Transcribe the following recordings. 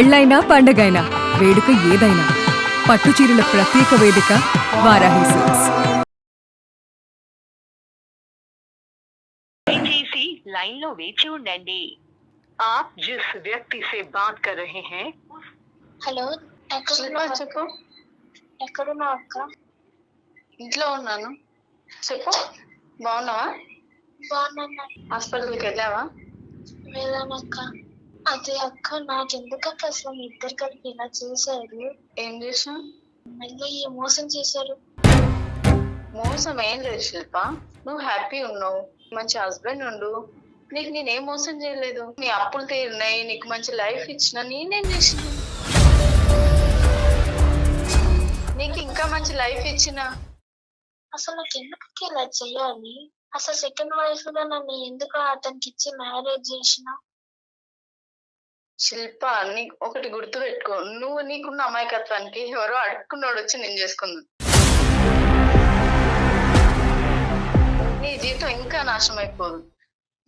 పెళ్ళైనా పండగైనా వేడుక ఏదైనా పట్టుచీరల ప్రత్యేక వేదిక వారాహి సిల్క్స్. దయచేసి లైన్ లో వేచి ఉండండి. आप जिस व्यक्ति से बात कर रहे हैं. హలో చెప్పు. ఎక్కడున్నావు అక్క? ఇంట్లో ఉన్నాను. చెప్పు. బాగున్నావా? బాగున్నా. హాస్పిటల్కి వెళ్ళావా? వెళ్ళానక్క. అదే అక్క, నాకెందుకక్క అసలు మీ ఇద్దరు కలిపి ఇలా చేశారు? ఏం చేసా? మళ్ళీ మోసం చేశారు. మోసం ఏం లేదు శిల్ప, నువ్వు హ్యాపీ ఉన్నావు, మంచి హస్బెండ్ ఉండు, నీకు నేనేం మోసం చేయలేదు. నీ అప్పులు తీరినాయి, నీకు మంచి లైఫ్ ఇచ్చిన, నేనేం చేసిన? నీకు ఇంకా మంచి లైఫ్ ఇచ్చిన. అసలు నాకు ఎందుకు ఇలా చెయ్యాలి? అసలు సెకండ్ వైఫ్ గా నన్ను ఎందుకు అతనికి ఇచ్చి మ్యారేజ్ చేసిన? శిల్ప, నీకు ఒకటి గుర్తు పెట్టుకో, నువ్వు నీకున్న అమాయకత్వానికి ఎవరో అడుక్కున్నాడు వచ్చి నేను చేసుకున్నాను. నీ జీవితం ఇంకా నాశనం అయిపోదు.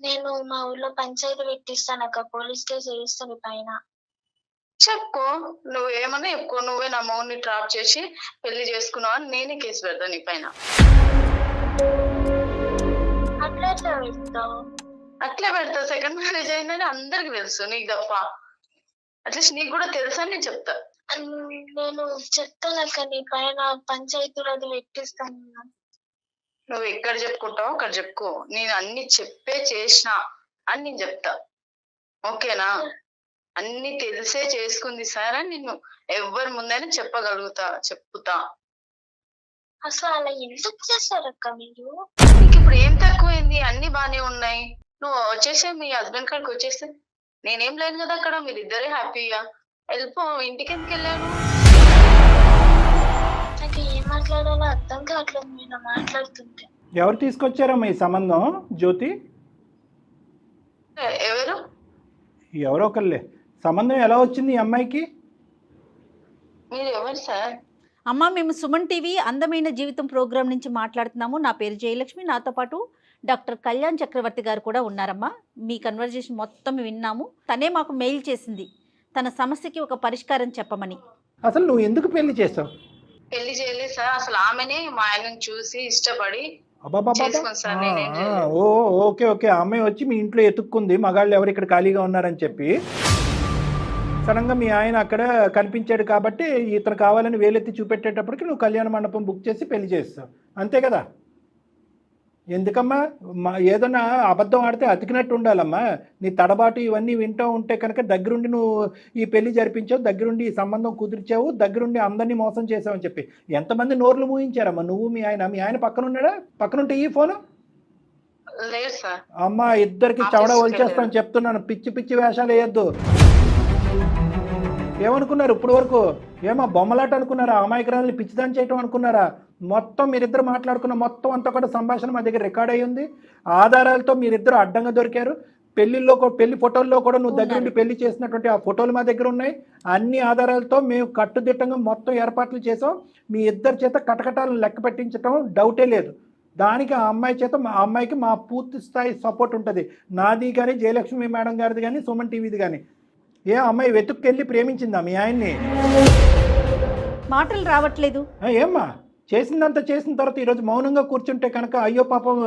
నేను మా ఊర్లో పంచాయతీ పెట్టిస్తాను అక్క, పోలీస్ కేసు వేస్తాను పైన. చెప్పుకో, నువ్వు ఏమన్నా చెప్పుకో, నువ్వే నా మౌన్ని ట్రాప్ చేసి పెళ్లి చేసుకున్నావు అని నేనే కేసు పెడతా నీ పైన. అట్లా ఎట్లా పెడతావు? అట్లా పెడతా. సెకండ్ మ్యారేజ్ అయిందని అందరికి తెలుసు, నీకు తప్ప. అట్లీస్ట్ నీకు కూడా తెలుసా నేను చెప్తా. నేను చెప్తాను అక్క, నీ పైన పంచాయతీలో అది పెట్టిస్తాను. నువ్వు ఎక్కడ చెప్పుకుంటావు అక్కడ చెప్పుకో, నేను అన్ని చెప్పే చేసిన అని నేను చెప్తా. ఓకేనా? అన్ని తెలిసే చేసుకుంది సార్ అని నిన్ను ఎవరి ముందైనా చెప్పుతా. అసలు అలా ఎందుకు చేశారక్క మీరు? నీకు ఇప్పుడు ఏం తక్కువైంది? అన్ని బానే ఉన్నాయి. నువ్వు వచ్చేసే మీ హస్బెండ్ కాడికి వచ్చేస్తే నేనేం లేను కదా అక్కడ, మీరిద్దరే హ్యాపీగా వెళ్ళిపో. ఇంటికి ఎందుకు వెళ్ళాను? నాకు ఏం మాట్లాడాలో అర్థం కావట్లేదు మీరు మాట్లాడుతుంటే. ఎవరు తీసుకొచ్చారమ్మా ఈ సంబంధం? జ్యోతి ఎవరు? ఎవరో ఒకళ్ళే. సంబంధం ఎలా వచ్చింది ఈ అమ్మాయికి? మీరు ఎవరు సార్? అమ్మ, మేము సుమన్ టీవీ అందమైన జీవితం ప్రోగ్రాం నుంచి మాట్లాడుతున్నాము. నా పేరు జయలక్ష్మి, నాతో పాటు డాక్టర్ కళ్యాణ్ చక్రవర్తి గారు కూడా ఉన్నారమ్మా. మీ కన్వర్జేషన్ మొత్తం విన్నాము. తనే మాకు మెయిల్ చేసింది తన సమస్యకి ఒక పరిష్కారం చెప్పమని. అసలు నువ్వు ఎందుకు పెళ్లి చేస్తావు? పెళ్లి చేయలేదు సార్, అసలు ఆమెనే మా ఆయనను చూసి ఇష్టపడి అబ్బాబాబా. చేసుకుంది సార్. నేనేం చేయలేదు. Okay okay. ఆ అమ్మాయి వచ్చి మీ ఇంట్లో ఎతుక్కుంది, మగాళ్ళు ఎవరు ఇక్కడ ఖాళీగా ఉన్నారని చెప్పి. సడన్గా మీ ఆయన అక్కడ కనిపించాడు కాబట్టి ఇతను కావాలని వేలెత్తి చూపెట్టేటప్పటికి నువ్వు కళ్యాణ మండపం బుక్ చేసి పెళ్లి చేస్తావు, అంతే కదా? ఎందుకమ్మా ఏదన్నా అబద్ధం ఆడితే అతికినట్టు ఉండాలమ్మా. నీ తడబాటు ఇవన్నీ వింటూ ఉంటే కనుక దగ్గరుండి నువ్వు ఈ పెళ్లి జరిపించావు, దగ్గరుండి ఈ సంబంధం కుదిర్చావు, దగ్గరుండి అందరినీ మోసం చేసావు అని చెప్పి ఎంతమంది నోర్లు మూయించారమ్మా నువ్వు మీ ఆయన? మీ ఆయన పక్కన ఉన్నాడా? పక్కనుంటే ఈ ఫోను లేదు సార్. అమ్మా, ఇద్దరికి చవడ వలిచేస్తాను చెప్తున్నాను. పిచ్చి పిచ్చి వేషాలు వేయద్దు. ఏమనుకున్నారు ఇప్పుడు వరకు? ఏమో బొమ్మలాట అనుకున్నారా? అమాయకురాలని పిచ్చిదాన్ని చేయటం అనుకున్నారా? మొత్తం మీరిద్దరు మాట్లాడుకున్న మొత్తం అంతా కూడా సంభాషణ మా దగ్గర రికార్డ్ అయ్యి ఉంది. ఆధారాలతో మీరిద్దరు అడ్డంగా దొరికారు. పెళ్లి ఫోటోల్లో కూడా నువ్వు దగ్గరుండి పెళ్లి చేసినటువంటి ఆ ఫోటోలు మా దగ్గర ఉన్నాయి. అన్ని ఆధారాలతో మేము కట్టుదిట్టంగా మొత్తం ఏర్పాట్లు చేసాం. మీ ఇద్దరి చేత కటకటాలను లెక్క పెట్టించడం డౌటే లేదు. దానికి ఆ అమ్మాయి చేత మా అమ్మాయికి మా పూర్తి స్థాయి సపోర్ట్ ఉంటుంది. నాది కానీ, జయలక్ష్మి మేడం గారిది కానీ, సుమన్ టీవీది కానీ. ఏ అమ్మాయి వెతుక్కెళ్ళి ప్రేమించిందా మీ ఆయన్ని? మాటలు రావట్లేదు. ఏమ్మా చేసిందంతా చేసిన తర్వాత ఈరోజు మౌనంగా కూర్చుంటే కనుక అయ్యో పాపం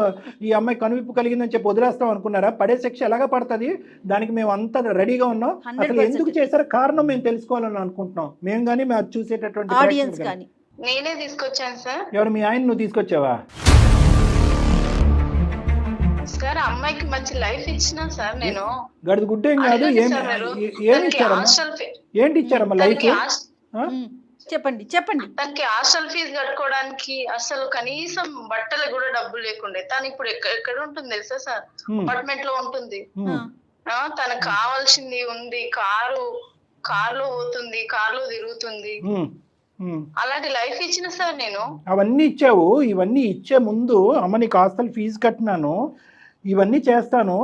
ఈ అమ్మాయి కనువిప్పు కలిగిందని చెప్పి వదిలేస్తాం అనుకున్నారా? పడే శిక్ష ఎలాగా పడుతుంది, దానికి మేము అంతా రెడీగా ఉన్నాం. అసలు ఎందుకు చేశారో కారణం మేము తెలుసుకోవాలని అనుకుంటున్నాం, మేము కానీ మేము చూసేటటువంటి ఆడియన్స్ కానీ. నేనే తీసుకొచ్చాను సార్. ఎవరు? మీ ఆయన నువ్వు తీసుకొచ్చావా? సార్, అమ్మాయికి మంచి లైఫ్ ఇచ్చినా సార్ నేను. గడిది గుడ్డేం కాదు. ఏమి ఇచ్చారమ్మా? ఏంటి ఇచ్చారమ్మా లైఫ్? చెప్పండి. తనకి హాస్టల్ ఫీజు కట్టుకోవడానికి అసలు కనీసం బట్టలు కూడా డబ్బులు లేకుండే. తను ఇప్పుడు ఎక్కడ ఉంటుంది తెలుసా సార్? అపార్ట్మెంట్ లో ఉంటుంది. తనకు కావాల్సింది ఉంది, కారులో పోతుంది, కారులో తిరుగుతుంది. అలాంటి లైఫ్ ఇచ్చిన సార్ నేను. అవన్నీ ఇచ్చావు. ఇవన్నీ ఇచ్చే ముందు అమ్మ నీకు హాస్టల్ ఫీజు కట్టినాను, ఇవన్నీ చేస్తాను,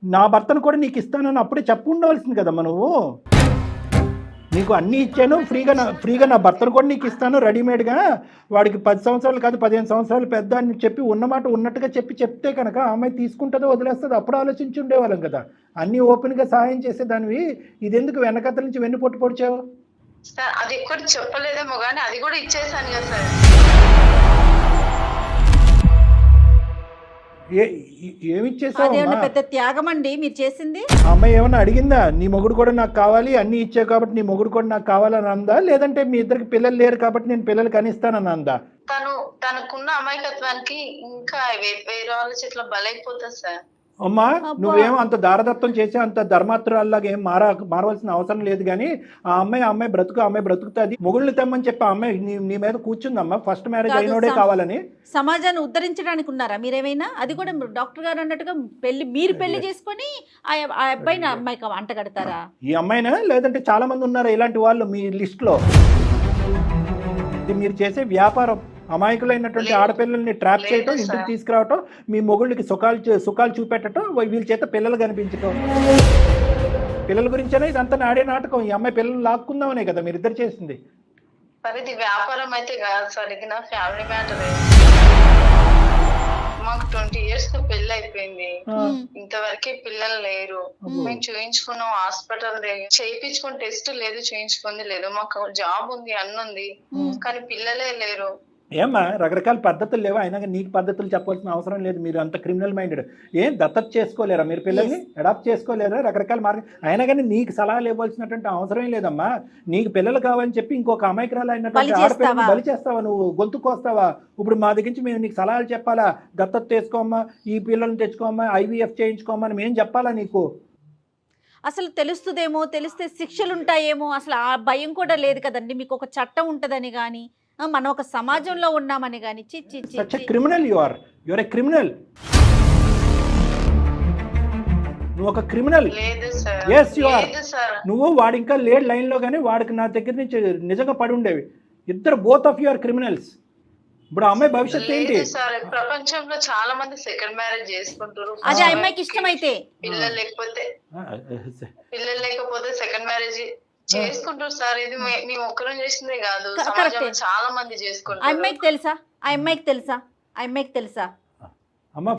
నా భర్తను కూడా నీకు ఇస్తానని అప్పుడే చెప్పు ఉండవలసింది కదమ్మా నువ్వు. నీకు అన్నీ ఇచ్చాను, ఫ్రీగా నా భర్తను కూడా నీకు ఇస్తాను రెడీమేడ్గా, వాడికి 10 సంవత్సరాలు కాదు 15 సంవత్సరాలు పెద్ద అని చెప్పి ఉన్నమాట ఉన్నట్టుగా చెప్తే కనుక ఆ అమ్మాయి తీసుకుంటుందో వదిలేస్తుందో అప్పుడు ఆలోచించి ఉండేవాళ్ళం కదా. అన్నీ ఓపెన్గా సహాయం చేసేదానివి, ఇదెందుకు వెనకతల నుంచి వెన్ను పొడిచావు? సార్ అది ఎక్కువ చెప్పలేదేమో కానీ అది కూడా ఇచ్చేసాను కదా సార్. ఏమిచ్చేసావు? అదేమన్నా పెద్ద త్యాగం అండి మీరు చేసింది? ఆ అమ్మాయి ఏమన్నా అడిగిందా నీ మొగుడు కూడా నాకు కావాలి అన్నీ ఇచ్చావు కాబట్టి నీ మొగుడు కూడా నాకు కావాలని అందా, లేదంటే మీ ఇద్దరికి పిల్లలు లేరు కాబట్టి నేను పిల్లలు కనిస్తానని అందా? తనకున్న అమాయకత్వానికి ఇంకా వేరే వాళ్ళ చేతిలో బలైపోతుంది సార్. అమ్మా నువ్వేమో అంత దారదత్తం చేసి అంత ధర్మాత్రాల్లాగా ఏం మారవలసిన అవసరం లేదు. కానీ ఆ అమ్మాయి బ్రతుకుతుంది. మొగుళ్ళు తెమ్మని చెప్పి ఆ అమ్మాయి నీ మీద కూర్చుందమ్మా, ఫస్ట్ మ్యారేజ్ అయినోడే కావాలని. సమాజాన్ని ఉద్ధరించడానికి ఉన్నారా మీరేమైనా? అది కూడా డాక్టర్ గారు అన్నట్టుగా మీరు పెళ్లి చేసుకొని ఆ అబ్బాయిని అమ్మాయికి అంట కడతారా? ఈ అమ్మాయినా లేదంటే చాలా మంది ఉన్నారు ఇలాంటి వాళ్ళు మీ లిస్ట్ లో? ఇది మీరు చేసే వ్యాపారం. అమాయకులైనటువంటి ఆడపిల్లల్ని ట్రాప్ చేయటం, ఇంటికి తీసుకురావటం, మీ మొగుళ్ళకి సుఖాలు చూపెట్టడం, వీళ్ళ చేత పిల్లలు కనిపించటం. పిల్లల గురించేనా ఇదంతా ఆడే నాటకం? ఈ అమ్మాయి పిల్లలు లాక్కుందామనే కదా మీరు ఇద్దరు చేసింది. ఇది వ్యాపారం అయితే కాదు సార్, ఇది నా ఫ్యామిలీ మ్యాటర్. మాకు 20 years తో పెళ్లి అయిపోయింది, ఇంతవరకు పిల్లలు లేరు. మేము చూయించుకున్నాం, హాస్పిటల్ చేయించుకుని టెస్ట్ లేదు, చూయించుకుంది లేదు. మాకు జాబ్ ఉంది, అన్నుంది, కానీ పిల్లలే లేరు. ఏమ్మా రకరకాల పద్ధతులు లేవా? అయినా నీకు పద్ధతులు చెప్పాల్సిన అవసరం లేదు. మీరు అంత క్రిమినల్ మైండెడ్. ఏం దత్తత చేసుకోలేరా మీరు? పిల్లల్ని అడాప్ట్ చేసుకోలేరా? రకరకాల మార్గం. అయినా కానీ నీకు సలహాలు ఇవ్వాల్సినటువంటి అవసరమే లేదమ్మా. నీకు పిల్లలు కావాలని చెప్పి ఇంకొక అమాయకురాలు అయినటువంటి ఆడపిల్లల్ని బలి చేస్తావా? నువ్వు గొంతుకు వస్తావా? ఇప్పుడు మా దగ్గర నుంచి మేము నీకు సలహాలు చెప్పాలా? దత్తత చేసుకోమ్మా, ఈ పిల్లల్ని తెచ్చుకోమ్మా, IVF చేయించుకోమ్మా అని మేము చెప్పాలా నీకు? అసలు తెలుస్తుందేమో, తెలిస్తే శిక్షలు ఉంటాయేమో, అసలు ఆ భయం కూడా లేదు కదండి. మీకు ఒక చట్టం ఉంటుందని కానీ, మనం ఒక సమాజంలో ఉన్నామని కానీ. Criminal your A criminal. నువ్వు ఒక క్రిమినల్. Yes you are. నువ్వు వాడు ఇంకా లేడ్ లైన్ లో కానీ వాడికి నా దగ్గర నుంచి నిజంగా పడి ఉండేవి. ఇద్దరు both of you are criminals. ఇప్పుడు అమ్మాయి భవిష్యత్తు ఏంటి? ప్రపంచంలో చాలా మంది సెకండ్ మ్యారేజ్ చేసుకుంటారు. అది అమ్మాయికి ఇష్టమైతే, పిల్లలు లేకపోతే సెకండ్ మ్యారేజ్ చేసుకుంటారు సార్. ఇది మేము ఒక్కరం చేసిందే కాదు, సమాజంలో చాలా మంది చేసుకుంటారు. అమ్మాయికి తెలుసా? అమ్మ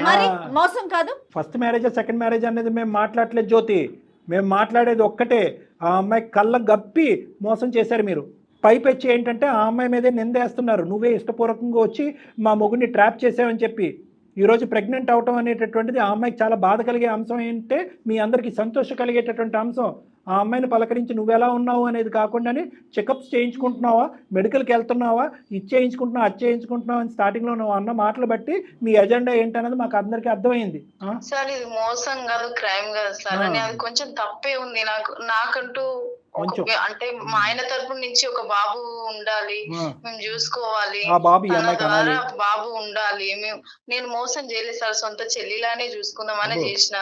మరి మోసం కాదు. ఫస్ట్ మ్యారేజ్ సెకండ్ మ్యారేజ్ అనేది మేము మాట్లాడలేదు జ్యోతి. మేము మాట్లాడేది ఒక్కటే, ఆ అమ్మాయి కళ్ళ గప్పి మోసం చేశారు మీరు. పైపెచ్చి ఏంటంటే ఆ అమ్మాయి మీదే నిందేస్తున్నారు. నువ్వే ఇష్టపూర్వకంగా వచ్చి మా మొగుడిని ట్రాప్ చేసావని చెప్పి. ఈరోజు ప్రెగ్నెంట్ అవటం అనేటటువంటిది ఆ అమ్మాయికి చాలా బాధ కలిగే అంశం ఏంటంటే మీ అందరికీ సంతోషం కలిగేటటువంటి అంశం. ఆ అమ్మాయిని పలకరించి నువ్వెలా ఉన్నావు అనేది కాకుండానే చెకప్స్ చేయించుకుంటున్నావా, మెడికల్కి వెళ్తున్నావా, ఇది చేయించుకుంటున్నావు, అది చేయించుకుంటున్నావు అని స్టార్టింగ్లో నువ్వు అన్న మాటలు బట్టి మీ ఎజెండా ఏంటనేది మాకు అందరికీ అర్థమైంది. సార్ ఇది మోసం కాదు, క్రైమ్ కాదు సార్. అని అది కొంచెం తప్పే ఉంది. నాకంటూ అంటే మా ఆయన తరపు నుంచి ఒక బాబు ఉండాలి, మేము చూసుకోవాలి, బాబు ఉండాలి. నేను మోసం చేయలేదు సార్, సొంత చెల్లిలానే చూసుకుందామని చేసిన.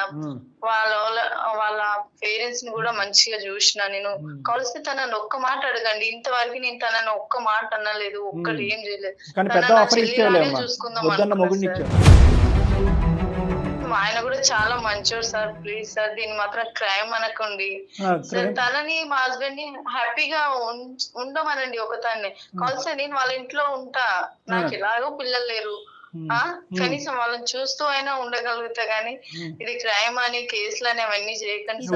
వాళ్ళ పేరెంట్స్ ని కూడా మంచిగా చూసిన. నేను కలిసి తనని ఒక్క మాట అడగండి, ఇంతవరకు నేను తనని ఒక్క మాట అనలేదు, ఒక్కటి ఏం చేయలేదు. చూసుకుందాం. ఆయన కూడా చాలా మంచోడు సార్. ప్లీజ్ సార్ దీన్ని మాత్రం క్రైమ్ అనకండి సార్. తనని మా హస్బెండ్ ని హ్యాపీగా ఉండమనండి. ఒకదాన్ని కలిసి నేను వాళ్ళ ఇంట్లో ఉంటా, నాకు ఎలాగో పిల్లలు లేరు, కనీసం వాళ్ళని చూస్తూ అయినా ఉండగలుగుతా. గానీ ఇది క్రైమ్ అని కేసులు అని అవన్నీ చేయకండి.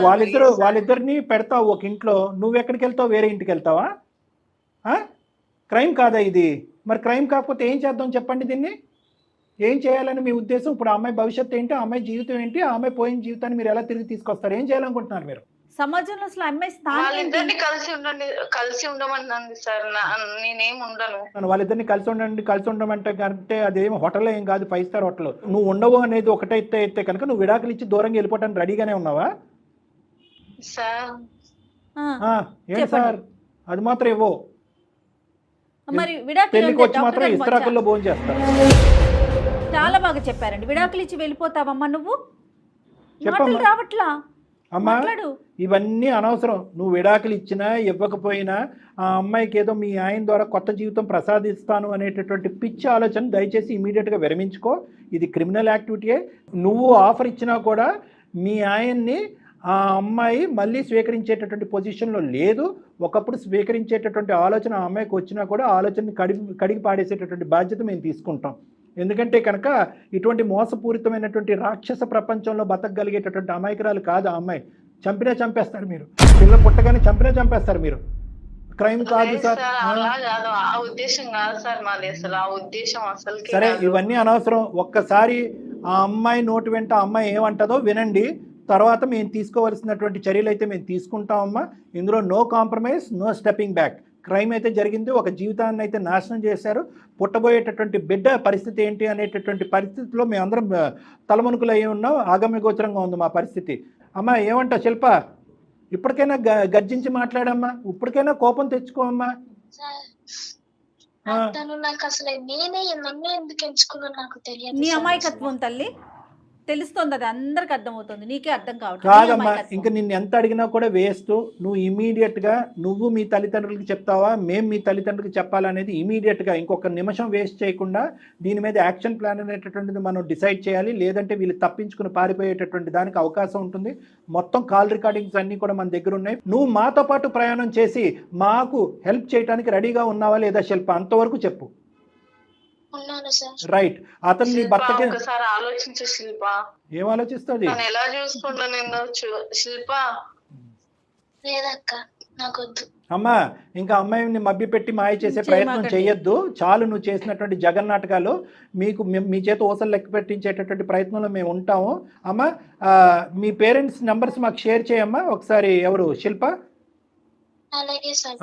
వాళ్ళిద్దరిని పెడతావు ఒక ఇంట్లో, నువ్వు ఎక్కడికి వెళ్తావు? వేరే ఇంటికి వెళ్తావా? క్రైమ్ కాదా ఇది? మరి క్రైమ్ కాకపోతే ఏం చేద్దాం చెప్పండి? దీన్ని ఏం చేయాలని మీ ఉద్దేశం? ఇప్పుడు ఆ అమ్మాయి భవిష్యత్తు ఏంటి, ఆ అమ్మాయి జీవితం ఏంటి, ఆ అమ్మాయి పోయిన జీవితాన్ని మీరు ఎలా తిరిగి తీసుకొస్తారు? ఏం చేయాలనుకుంటున్నారు మీరు? సమాజంలో అసలు అమ్మాయి వాళ్ళిద్దరిని కలిసి ఉండమన్నది సార్. నేనేం ఉండను. వాళ్ళిద్దరిని కలిసి ఉండమంటే కంటే అదేం హోటల్ ఏం కాదు, 5 star హోటల్. నువ్వు ఉండవు అనేది ఒకటైతే కనుక నువ్వు విడాకులు ఇచ్చి దూరంగా వెళ్ళిపోవటానికి రెడీగానే ఉన్నావా సార్? ఏంటి సార్ అది మాత్రం ఇవ్వో. మరి విడాకులు పెళ్లికి వచ్చి మాత్రం ఇస్తరాకుల్లో భోజనం చేస్తారు. చాలా బాగా చెప్పారండి. విడాకులు ఇచ్చి వెళ్ళిపోతావమ్మా నువ్వు? మాటలు రావట్లా అమ్మా. ఇవన్నీ అనవసరం. నువ్వు విడాకులు ఇచ్చినా ఇవ్వకపోయినా ఆ అమ్మాయికి ఏదో మీ ఆయన ద్వారా కొత్త జీవితం ప్రసాదిస్తాను అనేటటువంటి పిచ్చి ఆలోచన దయచేసి ఇమీడియట్గా విరమించుకో. ఇది క్రిమినల్ యాక్టివిటీయే. నువ్వు ఆఫర్ ఇచ్చినా కూడా మీ ఆయన్ని ఆ అమ్మాయి మళ్ళీ స్వీకరించేటటువంటి పొజిషన్లో లేదు. ఒకప్పుడు స్వీకరించేటటువంటి ఆలోచన ఆ అమ్మాయికి వచ్చినా కూడా ఆలోచనని కడిగి పాడేసేటటువంటి బాధ్యత మేము తీసుకుంటాం. ఎందుకంటే కనుక ఇటువంటి మోసపూరితమైనటువంటి రాక్షస ప్రపంచంలో బతకగలిగేటటువంటి అమాయకురాలు కాదు ఆ అమ్మాయి. చంపినా చంపేస్తారు మీరు, పిల్ల పుట్టగానే చంపినా చంపేస్తారు మీరు. క్రైమ్ కాదు లేదు సార్. సార్, అలా కాదు, ఆ ఉద్దేశం కాదు సార్ మాది, అసలు ఆ ఉద్దేశం అసలు సరే, ఇవన్నీ అనవసరం. ఒక్కసారి ఆ అమ్మాయి నోటి వెంట ఆ అమ్మాయి ఏమంటదో వినండి, తర్వాత మేము తీసుకోవాల్సినటువంటి చర్యలు అయితే మేము తీసుకుంటామమ్మా. ఇందులో no compromise, no stepping back. Crime అయితే జరిగింది, ఒక జీవితాన్ని అయితే నాశనం చేశారు. పుట్టబోయేటటువంటి బిడ్డ పరిస్థితి ఏంటి అనేటటువంటి పరిస్థితిలో మేమందరం తలమునుకులు అయ్యి ఉన్నాం. ఆగమ్య గోచరంగా ఉంది మా పరిస్థితి. అమ్మా ఏమంటావు శిల్ప? ఇప్పటికైనా గర్జించి మాట్లాడమ్మా, ఇప్పటికైనా కోపం తెచ్చుకోమ్మా. సార్ తను నాకు అసలు నన్ను ఎందుకు ఎంచుకున్నా నాకు తెలియదు. నీ అమాయకత్వం తల్లి తెలుస్తుంది, అది అందరికి అర్థమవుతుంది, నీకే అర్థం కావట్లేదు. కాదమ్మా, ఇంకా నిన్ను ఎంత అడిగినా కూడా వేస్ట్. నువ్వు ఇమీడియట్గా నువ్వు మీ తల్లిదండ్రులకి చెప్తావా, మేము మీ తల్లిదండ్రులకి చెప్పాలనేది ఇమీడియట్గా ఇంకొక నిమిషం వేస్ట్ చేయకుండా దీని మీద యాక్షన్ ప్లాన్ అనేటటువంటిది మనం డిసైడ్ చేయాలి. లేదంటే వీళ్ళు తప్పించుకుని పారిపోయేటటువంటి దానికి అవకాశం ఉంటుంది. మొత్తం కాల్ రికార్డింగ్స్ అన్నీ కూడా మన దగ్గర ఉన్నాయి. నువ్వు మాతో పాటు ప్రయాణం చేసి మాకు హెల్ప్ చేయడానికి రెడీగా ఉన్నావా లేదా శిల్ప? అంతవరకు చెప్పు. ఉన్నాను సార్. రైట్. అతను నీ భర్తకి ఒకసారి ఆలోచించు శిల్ప, ఏం ఆలోచిస్తుంది? తను ఎలా చూసుకుంటా నిన్ను శిల్ప. లేదక్క నాకు వద్దు. అమ్మా, ఇంకా అమ్మాయిని మభ్యపెట్టి మాయ చేసే ప్రయత్నం చేయొద్దు. చాలు నువ్వు చేసినటువంటి జగన్నాటకాలు. మీకు మీ చేత ఊసలు లెక్క పెట్టించేటటువంటి ప్రయత్నంలో మేము ఉంటాము. అమ్మా, మీ పేరెంట్స్ నెంబర్స్ మాకు షేర్ చేయమ్మా ఒకసారి. ఎవరు? శిల్ప. అలాగే సార్.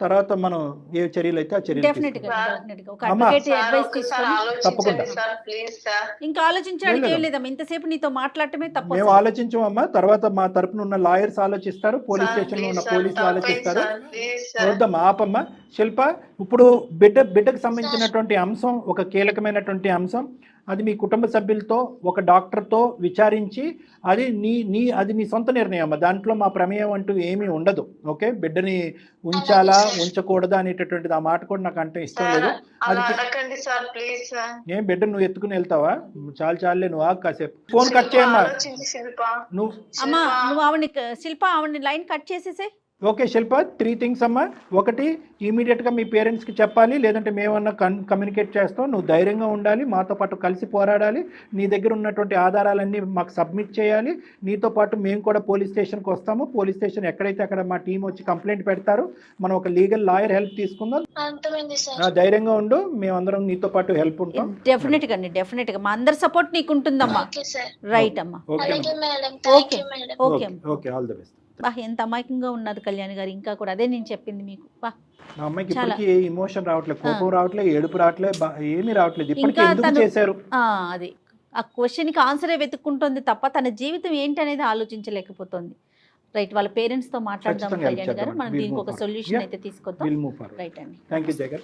తర్వాత మనం ఏ చర్యలు అయితే ఆ చర్యలు డెఫినెట్ గా తీసుకుంటాం. డెఫినెట్ గా ఒక అమ్మా. అడ్వకేట్ సార్, అడ్వైస్ ఒక్కసారి తీసుకొని తప్పకుండా. ఆలోచించండి సార్, ప్లీజ్ సార్. ఇంకా ఆలోచించడానికి లేదు. ఏం లేదమ్మా, ఇంతసేపు నీతో మాట్లాడటమే తప్పు. మేము ఆలోచించమమ్మా. తర్వాత మా తరపున ఉన్న లాయర్స్ ఆలోచిస్తారు, పోలీస్ సార్, స్టేషన్ లో ఉన్న ప్లీజ్ సార్, పోలీసులు తప్పైంది ఆలోచిస్తారు. Sir, please sir. వద్దమ్మా, ఆపమ్మా. శిల్ప, ఇప్పుడు బిడ్డకు సంబంధించినటువంటి అంశం ఒక కీలకమైనటువంటి అంశం. అది మీ కుటుంబ సభ్యులతో ఒక డాక్టర్తో విచారించి అది నీ సొంత నిర్ణయం అమ్మా. దాంట్లో మా ప్రమేయం అంటూ ఏమీ ఉండదు. ఓకే, బిడ్డని ఉంచాలా ఉంచకూడదా అనేటటువంటిది ఆ మాట కూడా నాకు అంటే ఇష్టం లేదు. అది అలా అడగండి సార్, ప్లీజ్ సార్. ఏం బిడ్డ నువ్వు ఎత్తుకుని వెళ్తావా? చాలే, నువ్వు ఆగు కాసేపు. ఫోన్ కట్ చేయమ్మా ఆలోచించి శిల్ప. నువ్వు. అమ్మా నువ్వు ఆవిడని శిల్ప ఆవిడని లైన్ కట్ చేసేసే. ఓకే శిల్ప, 3 థింగ్స్ అమ్మా. ఒకటి, ఇమీడియట్గా మీ పేరెంట్స్కి చెప్పాలి, లేదంటే మేమన్నా కమ్యూనికేట్ చేస్తాం. నువ్వు ధైర్యంగా ఉండాలి, మాతో పాటు కలిసి పోరాడాలి. నీ దగ్గర ఉన్నటువంటి ఆధారాలన్నీ మాకు సబ్మిట్ చేయాలి. నీతో పాటు మేము కూడా పోలీస్ స్టేషన్కి వస్తాము. పోలీస్ స్టేషన్ ఎక్కడైతే అక్కడ మా టీం వచ్చి కంప్లైంట్ పెడతారు. మనం ఒక లీగల్ లాయర్ హెల్ప్ తీసుకుందాం. అర్థమైంది సార్. ధైర్యంగా ఉండు, మేమందరం నీతో పాటు హెల్ప్ ఉంటాం. డెఫినెట్ గా అండి, డెఫినెట్ గా మా అందరి సపోర్ట్ నీకు ఉంటుందమ్మా. Okay sir. రైట్ అమ్మా. ఓకే అలాగే madam. Thank you madam. Okay okay, all the best. బా ఎంత అమాయకంగా ఉన్నారు కళ్యాణ్ గారు, ఇంకా కూడా అదే నేను చెప్పింది మీకు. బా నా అమ్మాయికి చాలా. ఇప్పటికీ ఇమోషన్ రావట్లేదు, కోపం రావట్లేదు, ఏడుపు రావట్లేదు, ఏమీ రావట్లేదు. ఇప్పటికీ ఇంకా ఎందుకు తను- చేశారు? అది ఆ క్వశ్చన్కి ఆన్సరే వెతుక్కుంటుంది తప్ప తన జీవితం ఏంటి అనేది ఆలోచించలేకపోతుంది. రైట్, వాళ్ళ పేరెంట్స్తో మాట్లాడదాం ఖచ్చితంగా కళ్యాణ్ గారు. చేద్దాం. మనం We'll దీనికి move ఒక forward. Solution Yeah. అయితే తీసుకొద్దాం. We'll move forward. రైట్ అండి. Thank you Jagan.